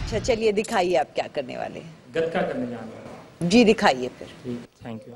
अच्छा चलिए दिखाइए आप क्या करने वाले हैं। गतका करने जा रहे हैं। जी दिखाइए फिर। ठीक, थैंक यू।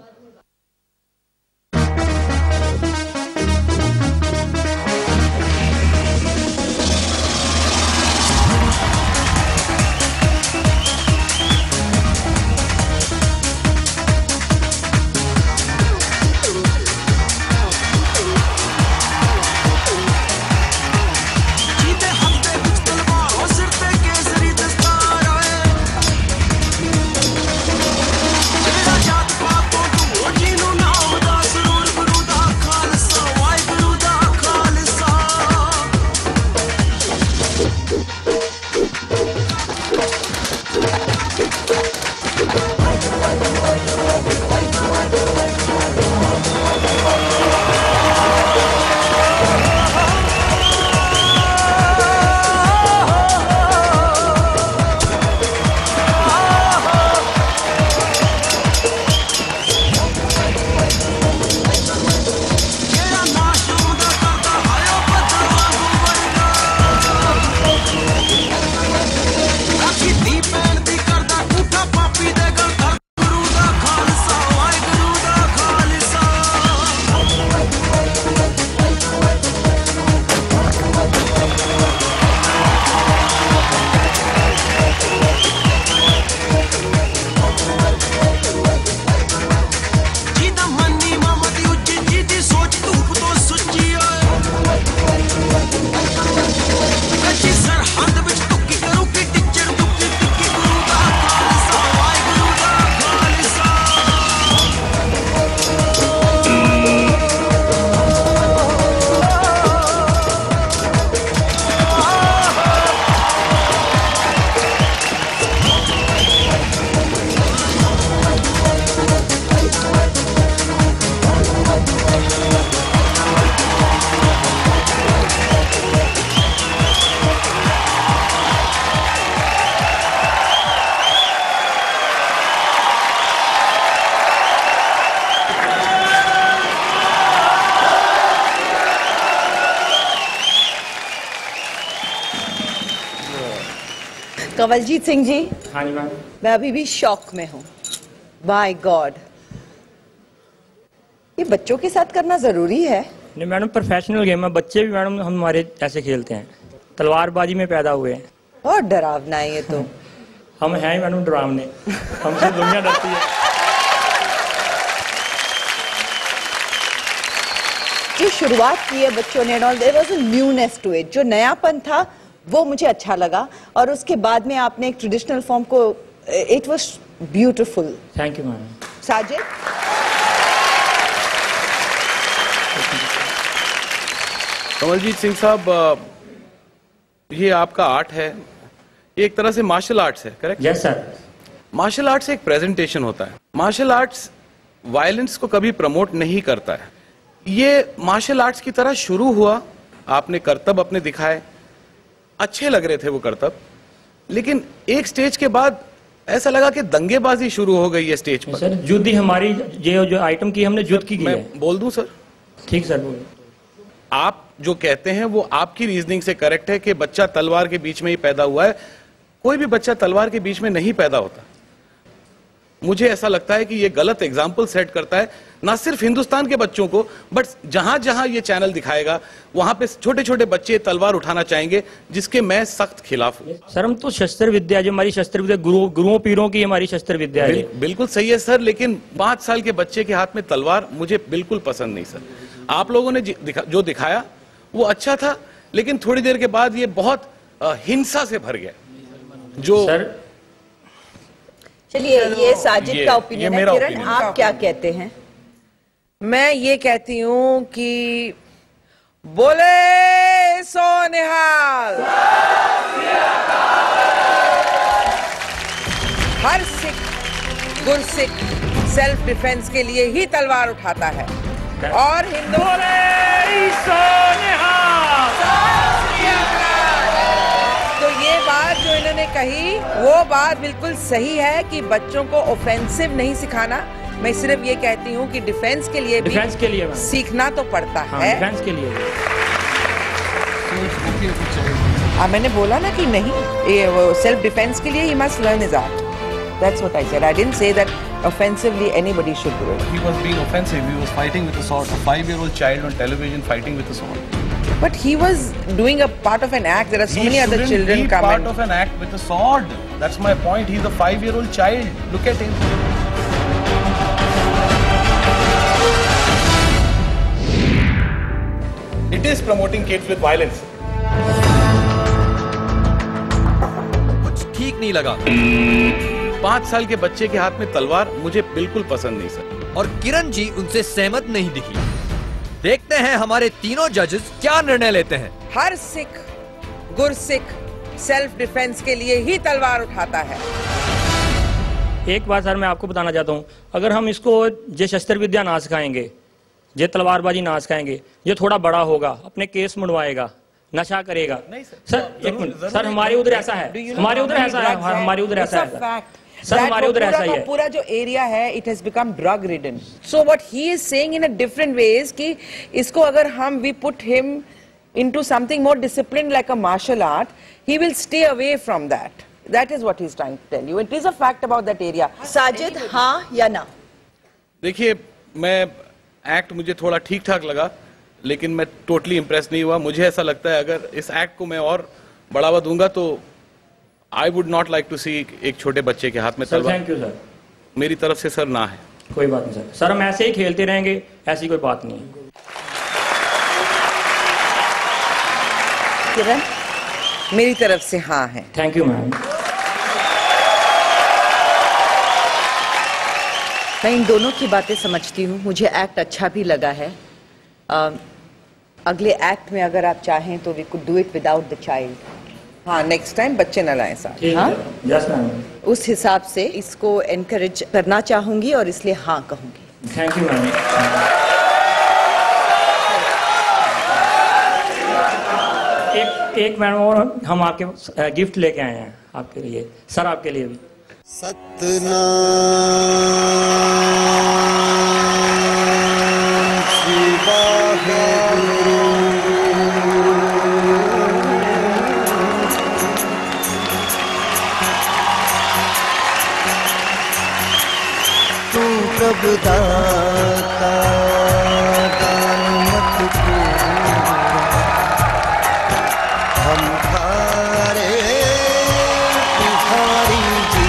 कंवलजीत सिंह जी। हाँ जी मैम। मैं अभी भी शॉक में हूँ। माय गॉड, ये बच्चों के साथ करना जरूरी है? नहीं मैडम, प्रोफेशनल गेम है, बच्चे भी मैडम हमारे ऐसे खेलते हैं, तलवारबाजी में पैदा हुए हैं। बहुत डरावना है ये तो। हम हैं ही मैडम डरावने, हमसे दुनिया डरती है। ये शुरुआत की है बच्चों ने, there was a newness to it, जो नयापन था वो मुझे अच्छा लगा, और उसके बाद में आपने एक ट्रेडिशनल फॉर्म को, it was beautiful. Thank you ma'am. Sajid, Kanwaljeet Singh साहब, ये आपका आर्ट है, ये एक तरह से मार्शल आर्ट्स है, correct? Yes sir. Martial arts एक प्रेजेंटेशन होता है। मार्शल आर्ट्स वायलेंस को कभी प्रमोट नहीं करता है। ये मार्शल आर्ट्स की तरह शुरू हुआ, आपने करतब अपने दिखाए, अच्छे लग रहे थे वो करतब, लेकिन एक स्टेज के बाद ऐसा लगा कि दंगेबाजी शुरू हो गई है स्टेज पर। सर युद्ध ही हमारी जो आइटम की हमने युद्ध की है। मैं बोल दूं सर? ठीक सर, बोलिए। आप जो कहते हैं वो आपकी रीजनिंग से करेक्ट है कि बच्चा तलवार के बीच में ही पैदा हुआ है। कोई भी बच्चा तलवार के बीच में नहीं पैदा होता। मुझे ऐसा लगता है कि ये गलत एग्जाम्पल सेट करता है, ना सिर्फ हिंदुस्तान के बच्चों को, बट जहां जहां ये चैनल दिखाएगा वहां पे छोटे छोटे बच्चे तलवार उठाना चाहेंगे, जिसके मैं सख्त खिलाफ हूं। सर हम तो शस्त्र विद्या, जो हमारी शस्त्र विद्या गुरुओं पीरों की हमारी शस्त्र विद्या है। बिल्कुल सही है सर, लेकिन 5 साल के बच्चे के हाथ में तलवार मुझे बिल्कुल पसंद नहीं सर। आप लोगों ने जो दिखाया वो अच्छा था, लेकिन थोड़ी देर के बाद ये बहुत हिंसा से भर गया। जो सर चलिए ये साजिद का ओपिनियन है। किरण, आप क्या कहते हैं? मैं ये कहती हूँ कि बोले सो निहाल। हर सिख गुरसिख सेल्फ डिफेंस के लिए ही तलवार उठाता है, और हिंदू तो ये बात जो इन्होंने कही वो बात बिल्कुल सही है कि बच्चों को ऑफेंसिव नहीं सिखाना। मैं सिर्फ ये कहती हूँ कि डिफेंस के लिए भी सीखना तो पड़ता है। डिफेंस के लिए मैंने बोला ना कि नहीं, सेल्फ डिफेंस के लिए he must learn his art. That's what I said. I didn't say that offensively anybody should do it. He was being offensive. He was fighting with a sword. A 5-year-old child on television fighting with a sword. But he was doing a part of an act. There are so many other children coming. He part of an act with a sword. That's my point. He's a 5-year-old child. Look at him. It is promoting kids with violence. कुछ ठीक नहीं लगा। 5 साल के बच्चे के हाथ में तलवार मुझे बिल्कुल पसंद नहीं सर। और किरण जी उनसे सहमत नहीं दिखी। देखते हैं हमारे तीनों जजेस क्या निर्णय लेते हैं। हर सिख गुरसिख सेल्फ डिफेंस के लिए ही तलवार उठाता है। एक बात सर मैं आपको बताना चाहता हूँ, अगर हम इसको ये शस्त्र विद्या ना सिखाएंगे, ये तलवारबाजी ना सिखाएंगे, ये थोड़ा बड़ा होगा, अपने केस मुड़वाएगा, नशा करेगा। नहीं सर एक मिनट सर, हमारे उधर ऐसा है, हमारे उधर ऐसा है, हमारे उधर ऐसा है सर, हमारे उधर ऐसा ही है। पूरा जो एरिया है it has become drug ridden. So what he is saying in a different ways कि इसको अगर हम we put him into something more discipline like a martial art, he will stay away from that. That is what he is trying to tell you. It is a fact about that area. Sajid, हाँ या ना? देखिए, मैं act मुझे थोड़ा ठीक ठाक लगा, लेकिन मैं टोटली इम्प्रेस नहीं हुआ। मुझे ऐसा लगता है अगर इस एक्ट को मैं और बढ़ावा दूंगा तो I would not like to see एक छोटे बच्चे के हाथ में तलवार। Thank you sir. मेरी तरफ से सर ना है। कोई बात नहीं सर, सर हम ऐसे ही खेलते रहेंगे, ऐसी कोई बात नहीं है। किरण, मेरी तरफ से हाँ है। Thank you ma'am. मैं इन दोनों की बातें समझती हूँ, मुझे एक्ट अच्छा भी लगा है। अगले एक्ट में अगर आप चाहें तो we could do it without the child. हाँ, नेक्स्ट टाइम बच्चे न लाएं साथ। हाँ, यस मैम। उस हिसाब से इसको एनकरेज करना चाहूंगी और इसलिए हाँ कहूंगी। Thank you ma'am. एक मैडम और हम आपके गिफ्ट लेके आए हैं आपके लिए, सर आपके लिए भी। सतनाम श्री वाहेगुरु। तू प्रभु दाता दान मत पूरा, हम थारे भिखारी जी।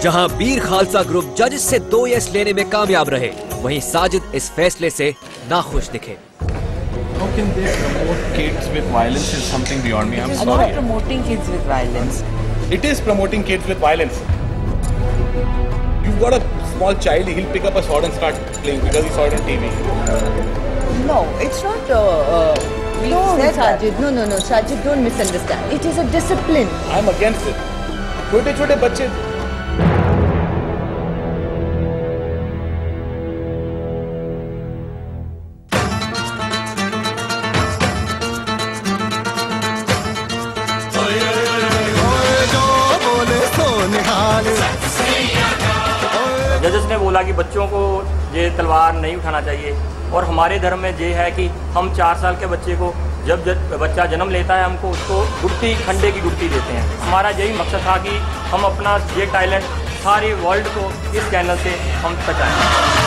जहां बीर खालसा ग्रुप जजेस से 2 यस लेने में कामयाब रहे, वहीं साजिद इस फैसले से नाखुश दिखे। How can they promote kids with violence is something beyond me. I'm I'm sorry. not promoting kids with violence. It is promoting kids with violence. You've got a small child, he'll pick up a sword and start playing because he saw it on TV. No, it's not. No, Sajid. No, Sajid, don't misunderstand. It is a discipline. I'm against it. छोटे-छोटे बच्चे जजेस ने बोला कि बच्चों को ये तलवार नहीं उठाना चाहिए, और हमारे धर्म में ये है कि हम 4 साल के बच्चे को जब बच्चा जन्म लेता है हमको उसको गुट्टी, खंडे की गुट्टी देते हैं। हमारा यही मकसद था कि हम अपना ये टैलेंट सारी वर्ल्ड को इस चैनल से हम पहुँचाएं।